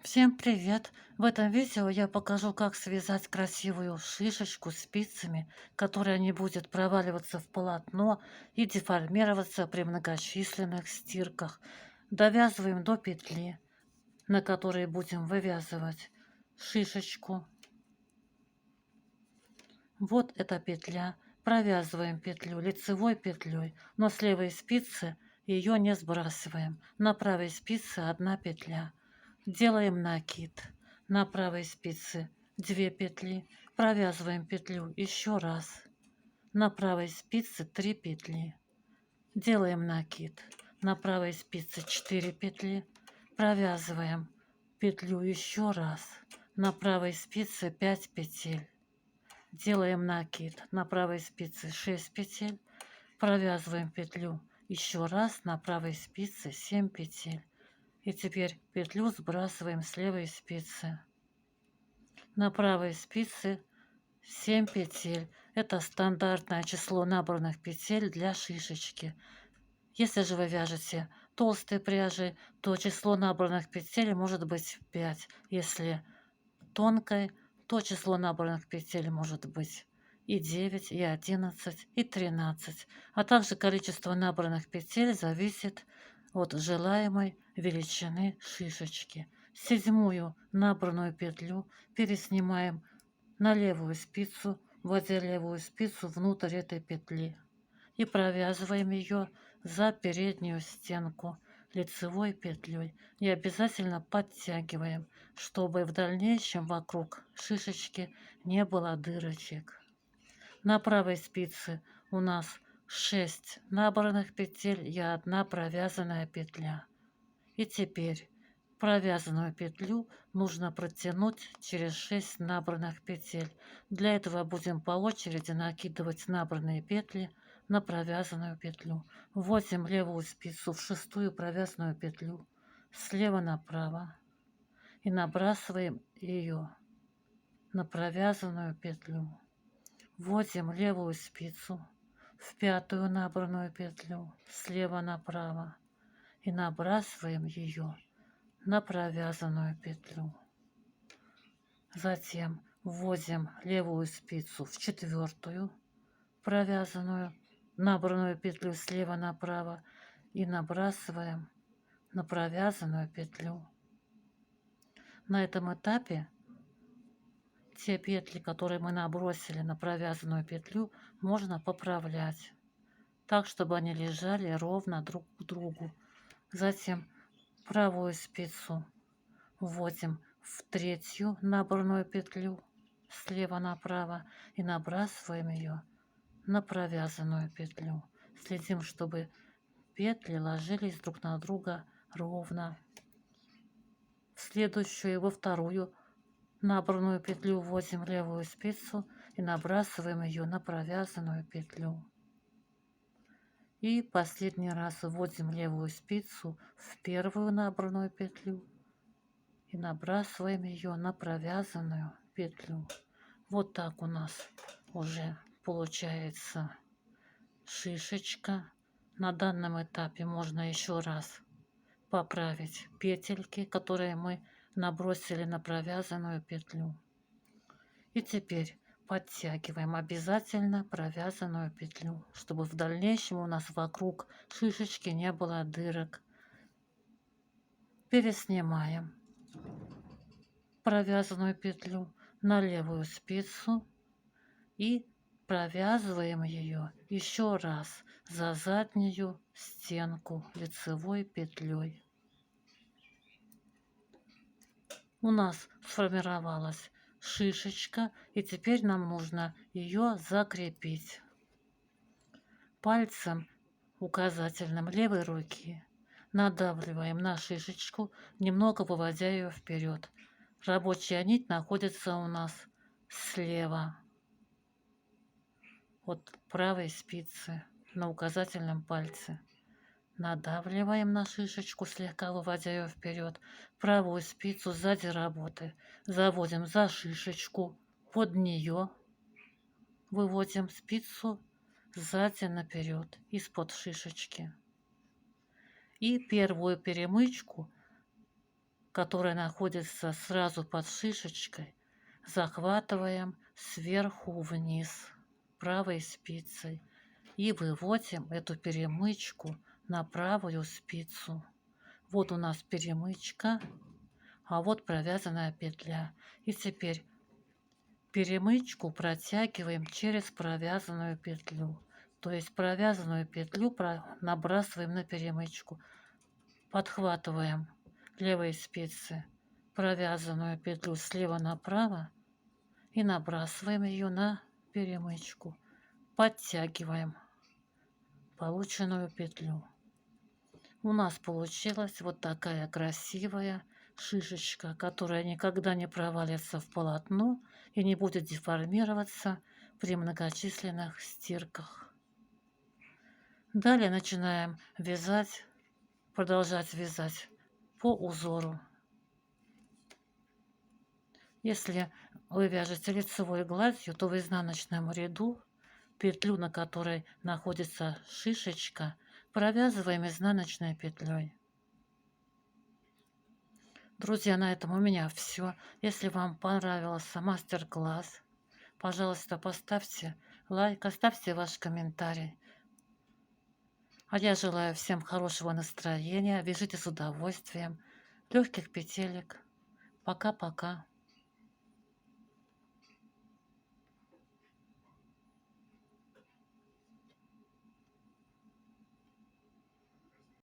Всем привет! В этом видео я покажу, как связать красивую шишечку спицами, которая не будет проваливаться в полотно и деформироваться при многочисленных стирках. Довязываем до петли, на которой будем вывязывать шишечку. Вот эта петля. Провязываем петлю лицевой петлей, но с левой спицы ее не сбрасываем. На правой спице одна петля. Делаем накид. На правой спице 2 петли. Провязываем петлю еще раз. На правой спице 3 петли. Делаем накид. На правой спице 4 петли. Провязываем петлю еще раз. На правой спице 5 петель. Делаем накид. На правой спице 6 петель. Провязываем петлю еще раз. На правой спице 7 петель. И теперь петлю сбрасываем с левой спицы. На правой спице 7 петель. Это стандартное число набранных петель для шишечки. Если же вы вяжете толстой пряжей, то число набранных петель может быть 5. Если тонкой, то число набранных петель может быть и 9, и 11, и 13. А также количество набранных петель зависит от желаемой величины шишечки. Седьмую набранную петлю переснимаем на левую спицу, вводя левую спицу внутрь этой петли и провязываем ее за переднюю стенку лицевой петлей и обязательно подтягиваем, чтобы в дальнейшем вокруг шишечки не было дырочек. На правой спице у нас 6 набранных петель и 1 провязанная петля. И теперь провязанную петлю нужно протянуть через 6 набранных петель. Для этого будем по очереди накидывать набранные петли на провязанную петлю. Вводим левую спицу в шестую провязанную петлю слева направо и набрасываем ее на провязанную петлю. Вводим левую спицу в пятую набранную петлю слева направо и набрасываем ее на провязанную петлю. Затем вводим левую спицу в четвертую провязанную набранную петлю слева направо и набрасываем на провязанную петлю. На этом этапе те петли, которые мы набросили на провязанную петлю, можно поправлять так, чтобы они лежали ровно друг к другу. Затем правую спицу вводим в третью набранную петлю слева направо и набрасываем ее на провязанную петлю. Следим, чтобы петли ложились друг на друга ровно. В следующую, во вторую набранную петлю вводим левую спицу и набрасываем ее на провязанную петлю. И последний раз вводим левую спицу в первую набранную петлю и набрасываем ее на провязанную петлю. Вот так у нас уже получается шишечка. На данном этапе можно еще раз поправить петельки, которые мы набросили на провязанную петлю. И теперь подтягиваем обязательно провязанную петлю, чтобы в дальнейшем у нас вокруг шишечки не было дырок. Переснимаем провязанную петлю на левую спицу и провязываем ее еще раз за заднюю стенку лицевой петлей. У нас сформировалась шишечка, и теперь нам нужно ее закрепить. Пальцем указательным левой руки надавливаем на шишечку, немного выводя ее вперед. Рабочая нить находится у нас слева от правой спицы на указательном пальце. Надавливаем на шишечку, слегка выводя ее вперед. Правую спицу сзади работы заводим за шишечку, под нее выводим спицу сзади наперед, из-под шишечки. И первую перемычку которая находится сразу под шишечкой, захватываем сверху вниз правой спицей и выводим эту перемычку на правую спицу. Вот у нас перемычка, а вот провязанная петля. И теперь перемычку протягиваем через провязанную петлю. То есть провязанную петлю набрасываем на перемычку. Подхватываем левой спицы провязанную петлю слева направо и набрасываем ее на перемычку. Подтягиваем полученную петлю. У нас получилась вот такая красивая шишечка, которая никогда не провалится в полотно и не будет деформироваться при многочисленных стирках. Далее начинаем вязать, продолжать вязать по узору. Если вы вяжете лицевой гладью, то в изнаночном ряду петлю, на которой находится шишечка, провязываем изнаночной петлей. Друзья, на этом у меня все. Если вам понравился мастер-класс, пожалуйста, поставьте лайк, оставьте ваш комментарий. А я желаю всем хорошего настроения, вяжите с удовольствием, легких петелек. Пока-пока.